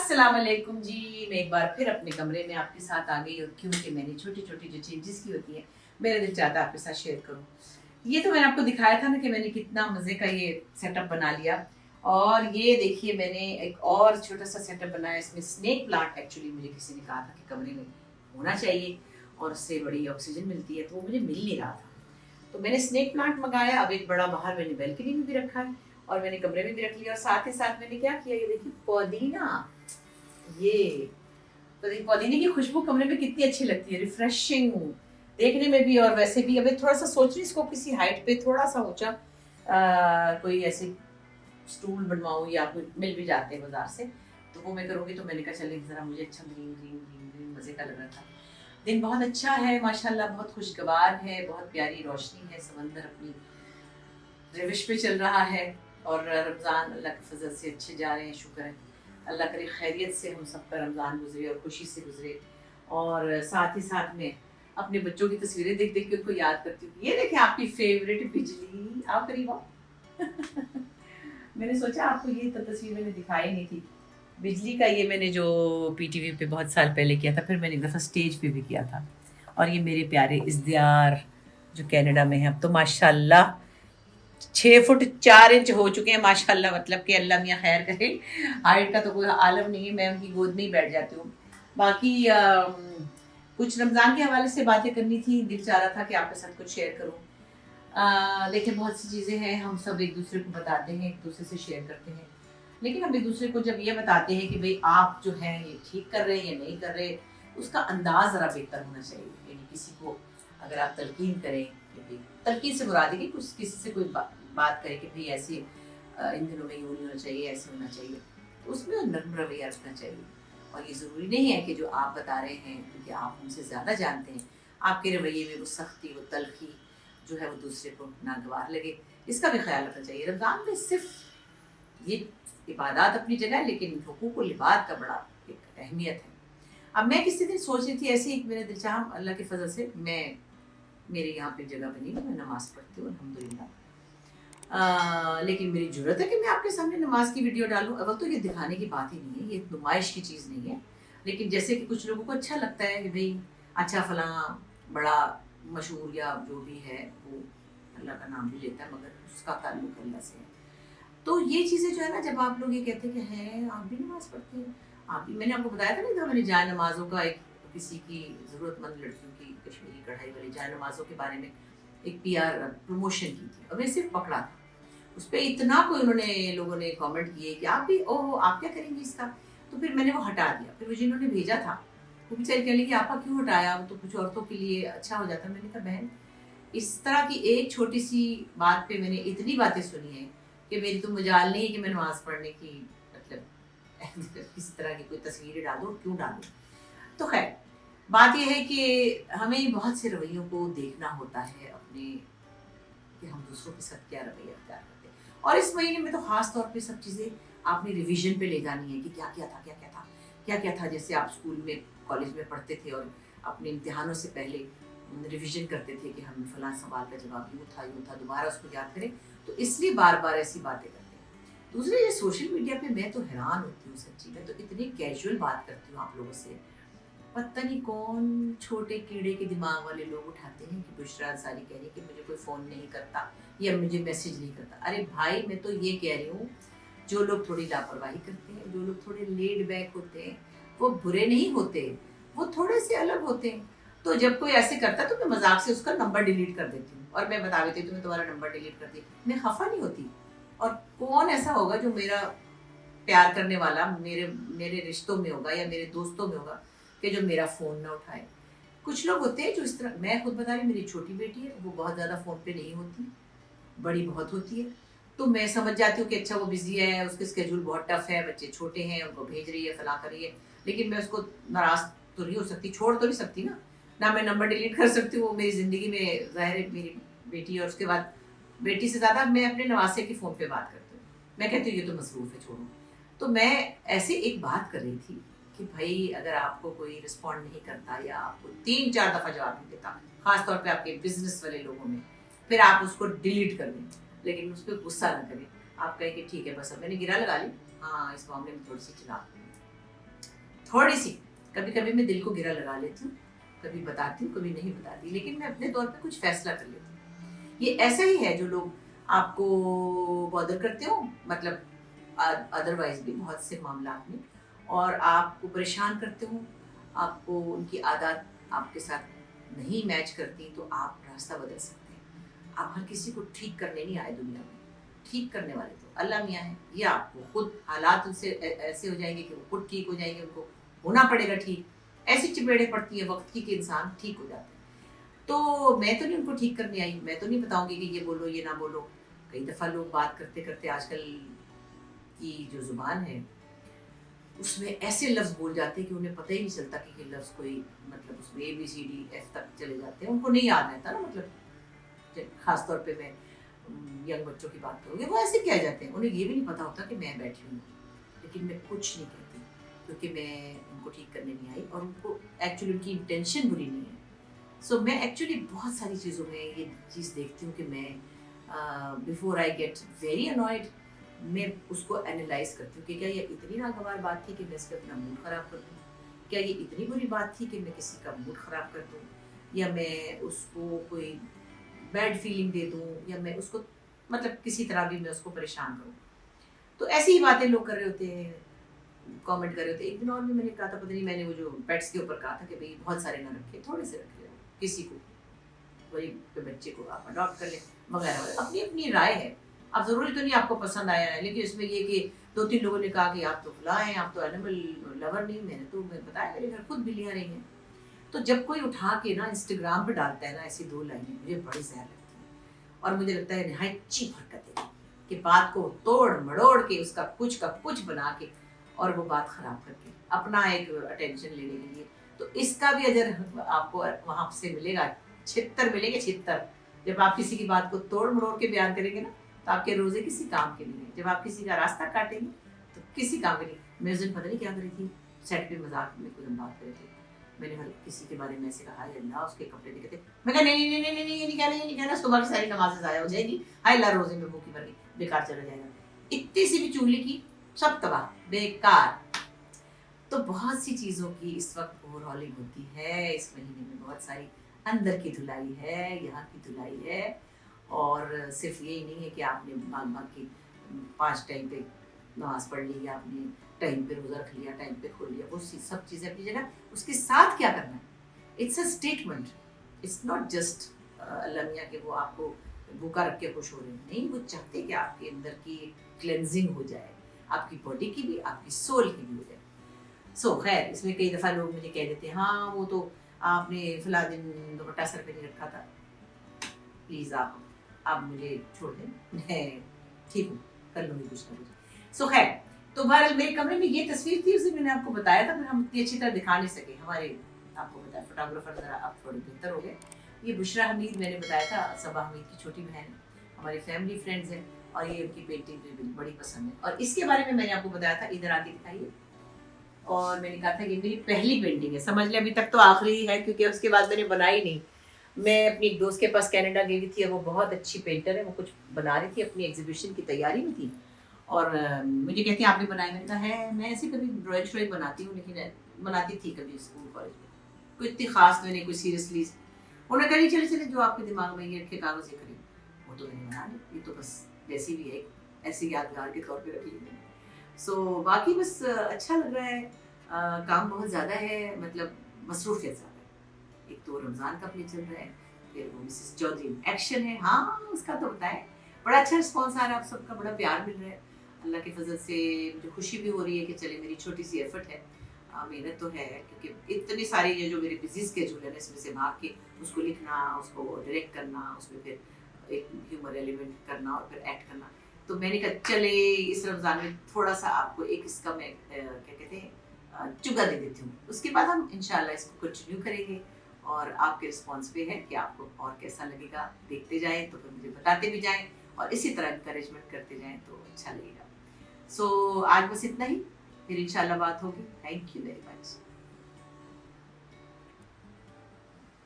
अस्सलाम वालेकुम जी। मैं एक बार फिर अपने कमरे में आपके साथ आ गई और क्योंकि मैंने छोटी छोटी जो चेंजेस की होती है मेरा दिल चाहता है आपके साथ शेयर करूं। ये तो मैंने आपको दिखाया था ना कि मैंने कितना मज़े का ये सेटअप बना लिया। और ये देखिए मैंने एक और छोटा सा सेटअप बनाया। इसमें स्नेक प्लांट एक्चुअली मुझे किसी ने कहा था कि कमरे में होना चाहिए और उससे बड़ी ऑक्सीजन मिलती है, तो वो मुझे मिल नहीं रहा था। तो मैंने स्नेक प्लांट मंगाया। अब एक बड़ा बाहर मैंने बैल्कनी में भी रखा है और मैंने कमरे में भी रख लिया। और साथ ही साथ मैंने क्या किया, ये देखिए पुदीना। ये तो पुदीने की खुशबू कमरे में कितनी अच्छी लगती है, रिफ्रेशिंग देखने में भी और वैसे भी। अभी थोड़ा सा सोच रही इसको किसी हाइट पे थोड़ा सा ऊंचा कोई ऐसे स्टूल बनवाऊं या कोई मिल भी जाते हैं बाजार से, तो वो मैं करूँगी। तो मैंने कहा चले जरा, मुझे अच्छा ग्रीन ग्रीन ग्रीन ग्रीन मज़े का लग रहा था। दिन बहुत अच्छा है माशाल्लाह, बहुत खुशगवार है, बहुत प्यारी रोशनी है, समंदर अपनी रविश पे चल रहा है और रमज़ान अल्लाह के फजल से अच्छे जा रहे हैं। शुक्र है, अल्लाह करे खैरियत से हम सबका रमज़ान गुजरे और खुशी से गुजरे। और साथ ही साथ में अपने बच्चों की तस्वीरें देख देख के उनको याद करती हूँ। ये देखें आपकी फेवरेट बिजली, आओ करीब आओ। मैंने सोचा आपको ये तो तस्वीर मैंने दिखाई नहीं थी बिजली का। ये मैंने जो पीटीवी पे बहुत साल पहले किया था, फिर मैंने एक दफ़ा स्टेज पे भी किया था। और ये मेरे प्यारे इज़्दियार जो कनाडा में है, अब तो माशाल्लाह 6 फुट 4 इंच हो चुके हैं माशाल्लाह। मतलब कि अल्लाह मियाँ खैर करे, हाइट का तो कोई आलम नहीं है, मैं उनकी गोद में ही बैठ जाती हूँ। बाकी कुछ रमज़ान के हवाले से बातें करनी थी, दिल चाह रहा था कि आपके साथ कुछ शेयर करूँ। देखिए बहुत सी चीज़ें हैं, हम सब एक दूसरे को बताते हैं, एक दूसरे से शेयर करते हैं, लेकिन हम एक दूसरे को जब ये बताते हैं कि भाई आप जो हैं ये ठीक कर रहे हैं या नहीं कर रहे, उसका अंदाज़ ज़रा बेहतर होना चाहिए। यानी किसी को अगर आप तलकीन करें कि भाई, तलकीन से मुराद है कि कुछ किसी से कोई बात करे कि भाई ऐसे इन दिनों में यूँ नहीं होना चाहिए, ऐसे होना चाहिए, तो उसमें नर्म रवैया रखना चाहिए। और ये ज़रूरी नहीं है कि जो आप बता रहे हैं क्योंकि आप हमसे ज़्यादा जानते हैं, आपके रवैये में वो सख्ती वो तलखी जो है वो दूसरे को नागवार लगे, इसका भी ख्याल रखना चाहिए। रमज़ान में सिर्फ ये इबादत अपनी जगह है, लेकिन हुकूक लिबाद का बड़ा एक अहमियत है। अब मैं किसी दिन सोच रही थी ऐसे ही, मेरे दिल चाह अल्लाह के फजल से मेरे यहाँ पे जगह बनी है, मैं नमाज़ पढ़ती हूँ अल्हम्दुलिल्लाह। लेकिन मेरी ज़रूरत है कि मैं आपके सामने नमाज की वीडियो डालूं। अव्वल तो ये दिखाने की बात ही नहीं है, ये नुमाइश की चीज़ नहीं है। लेकिन जैसे कि कुछ लोगों को अच्छा लगता है कि भाई अच्छा फलां बड़ा मशहूर या जो भी है वो अल्लाह का नाम भी लेता है मगर उसका ताल्लुक अल्लाह से है। तो ये चीज़ें जो है ना, जब आप लोग ये कहते हैं कि हैं आप भी नमाज़ पढ़ते हैं, आप भी, मैंने आपको बताया था नहीं था, मैंने जाए नमाज़ों का एक किसी की ज़रूरतमंद लड़कियों की कश्मीरी कढ़ाई वाली जाए नमाज़ों के बारे में एक पीआर प्रमोशन की थी और मैं सिर्फ पकड़ा था उस पर। इतना कोई उन्होंने लोगों ने कमेंट किए कि आप भी ओह आप क्या करेंगे इसका, तो फिर मैंने वो हटा दिया। फिर वो जिन्होंने भेजा था वो बेचारी कह लगी आपा क्यों हटाया, वो तो कुछ औरतों के लिए अच्छा हो जाता। मैंने कहा बहन, इस तरह की एक छोटी सी बात पे मैंने इतनी बातें सुनी है कि मेरी तो मजाल नहीं है कि मैं नमाज पढ़ने की मतलब किसी तरह की कोई तस्वीरें डालूं, क्यों डालूं। तो खैर बात यह है कि हमें बहुत से रवैयों को देखना होता है अपने, कि हम दूसरों के साथ क्या रवैया अख्तियार करते हैं। और इस महीने में तो ख़ास तौर पे सब चीज़ें आपने रिवीजन पे ले जानी है कि क्या क्या था क्या क्या था क्या क्या था। जैसे आप स्कूल में कॉलेज में पढ़ते थे और अपने इम्तिहानों से पहले रिवीजन करते थे कि हम फलां सवाल का जवाब यूँ था, दोबारा उसको याद करें, तो इसलिए बार बार ऐसी बातें करते हैं। दूसरे ये सोशल मीडिया पे मैं तो हैरान होती हूँ सच्ची, मैं तो इतनी कैजुअल बात करती हूँ आप लोगों से, पता नहीं कौन छोटे कीड़े के दिमाग वाले लोग उठाते हैं कि बुशरा अंसारी कह रही कि मुझे कोई फ़ोन नहीं करता या मुझे मैसेज नहीं करता। अरे भाई मैं तो ये कह रही हूँ, जो लोग थोड़ी लापरवाही करते हैं, जो लोग थोड़े लेड बैक होते हैं, वो बुरे नहीं होते, वो थोड़े से अलग होते हैं। तो जब कोई ऐसे करता है तो मैं मजाक से उसका नंबर डिलीट कर देती हूँ और मैं बता देती हूँ तुम्हें तुम्हारा नंबर डिलीट कर दी, मैं खफा नहीं होती। और कौन ऐसा होगा जो मेरा प्यार करने वाला मेरे मेरे रिश्तों में होगा या मेरे दोस्तों में होगा कि जो मेरा फ़ोन ना उठाए। कुछ लोग होते हैं जो इस तरह, मैं खुद बता रही, मेरी छोटी बेटी है, वो बहुत ज़्यादा फ़ोन पे नहीं होती, बड़ी बहुत होती है। तो मैं समझ जाती हूँ कि अच्छा वो बिज़ी है, उसके स्केड्यूल बहुत टफ है, बच्चे छोटे हैं, उनको भेज रही है, फलां कर रही है। लेकिन मैं उसको नाराज़ तो नहीं हो सकती, छोड़ तो नहीं सकती ना मैं नंबर डिलीट कर सकती हूँ। वो मेरी ज़िंदगी में ज़ाहिर है मेरी बेटी है, और उसके बाद बेटी से ज़्यादा मैं अपने नवासे की फ़ोन पे बात करती हूँ। मैं कहती हूँ ये तो मसरूफ़ है, छोड़ो। तो मैं ऐसे एक बात कर रही थी कि भाई अगर आपको कोई रिस्पॉन्ड नहीं करता या आपको 3-4 दफ़ा जवाब नहीं देता, ख़ास तौर पे आपके बिजनेस वाले लोगों में, फिर आप उसको डिलीट कर दें, लेकिन उस पर गुस्सा ना करें। आप कहें कि ठीक है बस अब मैंने गिरा लगा ली, हाँ इस मामले में थोड़ी सी चलाक हूँ, थोड़ी सी कभी कभी मैं दिल को गिरा लगा लेती हूँ, कभी बताती हूँ कभी नहीं बताती, लेकिन मैं अपने तौर पे कुछ फैसला कर लेती हूँ। ये ऐसा ही है जो लोग आपको बॉदर करते हो, मतलब अदरवाइज भी बहुत से मामला में, और आपको परेशान करते हो, आपको उनकी आदत आपके साथ नहीं मैच करती, तो आप रास्ता बदल सकते हैं। आप हर किसी को ठीक करने नहीं आए दुनिया में, ठीक करने वाले तो अल्लाह मियाँ है। ये आपको खुद हालात उनसे ऐसे हो जाएंगे कि वो खुद ठीक हो जाएंगे, उनको होना पड़ेगा ठीक। ऐसी चपेड़े पड़ती है वक्त की कि इंसान ठीक हो जाता है। तो मैं तो नहीं उनको ठीक करने आई, मैं तो नहीं बताऊंगी कि ये बोलो ये ना बोलो। कई दफ़ा लोग बात करते करते आजकल की जो जुबान है उसमें ऐसे लफ्ज़ बोल जाते हैं कि उन्हें पता ही नहीं चलता कि ये लफ्ज़ कोई, मतलब उसमें ABCD F तक चले जाते हैं, उनको नहीं याद रहता ना। मतलब खास तौर पे मैं यंग बच्चों की बात करूँगी, वो ऐसे कह जाते हैं, उन्हें ये भी नहीं पता होता कि मैं बैठी हूँ, लेकिन मैं कुछ नहीं कहती क्योंकि मैं उनको ठीक करने नहीं आई और उनको एक्चुअली उनकी इंटेंशन बुरी नहीं है। सो मैं एक्चुअली बहुत सारी चीज़ों में ये चीज़ देखती हूँ कि मैं before I get very annoyed, मैं उसको एनालाइज करती हूँ कि क्या ये इतनी नागवार बात थी कि मैं इस पर अपना मूड ख़राब कर दूँ, क्या ये इतनी बुरी बात थी कि मैं किसी का मूड ख़राब कर दूँ, या मैं उसको कोई बैड फीलिंग दे दूँ, या मैं उसको मतलब किसी तरह भी मैं उसको परेशान करूँ। तो ऐसी ही बातें लोग कर रहे होते हैं, कमेंट कर रहे होते हैं। एक दिन और भी मैंने कहा था, पता नहीं मैंने वो जो पेट्स के ऊपर कहा था कि भाई बहुत सारे ना रखे, थोड़े से रखे, किसी को गरीब के बच्चे को आप अडॉप्ट कर लें वगैरह वगैरह। अपनी अपनी राय है, अब ज़रूरी तो नहीं आपको पसंद आया है, लेकिन इसमें ये कि 2-3 लोगों ने कहा कि आप तो फलां हैं, आप तो एनिमल लवर नहीं। मैं बताया मेरे घर खुद बिल्लियाँ रही हैं। तो जब कोई उठा के ना इंस्टाग्राम पे डालता है ना ऐसी 2 लाइनें, मुझे बड़ी ज़हर लगती है और मुझे लगता है नहायत चीप हरकत है कि बात को तोड़ मड़ोड़ के उसका कुछ का कुछ बना के और वो बात ख़राब करके अपना एक अटेंशन लेने के लिए। तो इसका भी अजर आपको वहाँ से मिलेगा, छित्तर मिलेंगे, छित्तर। जब आप किसी की बात को तोड़ मड़ोड़ के बयान करेंगे ना, तो आपके रोज़े किसी काम के नहीं है। जब आप किसी का रास्ता काटेंगे तो किसी काम के नहीं। मैं उस दिन पता नहीं क्या करी थी, सेट पे मजाक में कुछ हम बात कर रहे थे, मैंने किसी के बारे में ऐसे कहा, अल्लाह उसके कपड़े दिखे थे। मैं कहा नहीं नहीं नहीं नहीं नहीं, ये नहीं कहना, ये नहीं कहना, सुबह की सारी नमाज़ें ज़ाया हो जाएगी, हाय अल्लाह रोज़े में भूखी मर गई, बेकार चला जाएगा। इतनी सी भी चुगली की, सब तबाह, बेकार। तो बहुत सी चीज़ों की इस वक्त ओवरऑलिंग होती है। इस महीने में बहुत सारी अंदर की धुलाई है, यहाँ की धुलाई है, और सिर्फ यही नहीं है कि आपने भाग भाग के 5 टाइम पे नमाज़ पढ़ ली, या आपने टाइम पे रोज़ा रख लिया, टाइम पे खोल लिया, वो सब चीज़ें अपनी जगह। उसके साथ क्या करना है, it's a statement, it's not just अल्लाह मियाँ के वो आपको भूखा रख के खुश हो रहे हैं, नहीं, वो चाहते कि आपके अंदर की क्लेंजिंग हो जाए, आपकी बॉडी की भी, आपकी सोल की भी हो जाए। सो खैर, इसमें कई दफ़ा लोग मुझे कह देते हैं, हाँ वो तो आपने फला दिन दुपट्टा सर पे नहीं रखा था, प्लीज़ आप मुझे छोड़ दें, मैं ठीक हूँ, कर लूँगी कुछ ना कुछ। सो खैर, तो बहरहाल मेरे कमरे में ये तस्वीर थी, उसे मैंने आपको बताया था, फिर हम इतनी अच्छी तरह दिखा नहीं सके। हमारे आपको बताया फोटोग्राफर ज़रा अब थोड़े बेहतर हो गए। ये बुशरा हमीद मैंने बताया था, सबा हमीद की छोटी बहन, हमारी फैमिली फ्रेंड्स हैं, और ये उनकी पेंटिंग मुझे बड़ी पसंद है। और इसके बारे में मैंने आपको बताया था, इधर आके दिखाइए, और मैंने कहा था कि मेरी पहली पेंटिंग है, समझ लें अभी तक तो आखिरी है क्योंकि उसके बाद मैंने बनाई नहीं। मैं अपनी एक दोस्त के पास कनाडा गई हुई थी, वो बहुत अच्छी पेंटर है, वो कुछ बना रही थी, अपनी एग्जीबिशन की तैयारी में थी, और मुझे कहती है आप भी बनाए। मैंने कहा है, मैं ऐसे कभी ड्राइंग श्राइंग बनाती हूँ, लेकिन बनाती थी कभी स्कूल कॉलेज में, कोई इतनी खास मैंने कोई सीरियसली। उन्होंने कहा चले चले जो आपके दिमाग में ये रखे कागज़ ये करें, वो तो मैंने बना ली, ये तो बस जैसी भी है ऐसी यादगार के तौर पर रख ली मैंने। सो बाकी बस अच्छा लग रहा है। काम बहुत ज़्यादा है, मतलब मसरूफियत ज़्यादा है। एक तो रमज़ान का अपने चल रहा है, फिर वो मिसेस चौधरी एक्शन है, हाँ उसका तो बताएं, बड़ा अच्छा रिस्पॉन्स आ रहा है, आप सबका बड़ा प्यार मिल रहा है, अल्लाह के फजल से मुझे खुशी भी हो रही है कि चले मेरी छोटी सी एफर्ट है, मेहनत तो है, क्योंकि इतनी सारी ये जो मेरे बिजी स्केड्यूल है इसमें से भाग के उसको लिखना, उसको डायरेक्ट करना, उसमें फिर एक ह्यूमर एलिमेंट करना और फिर एक्ट करना। तो मैंने कहा चले इस रमज़ान में थोड़ा सा आपको एक इसका मैं क्या कहते हैं चुगा दे देती हूँ, उसके बाद हम इंशाल्लाह इसको कंटिन्यू करेंगे, और आपके रिस्पॉन्स पे है कि आपको और कैसा लगेगा, देखते जाएं तो फिर मुझे बताते भी जाएं, और इसी तरह इंकरेजमेंट करते जाएं तो अच्छा लगेगा। सो आज बस इतना ही, फिर इंशाल्लाह बात होगी। Thank you very much.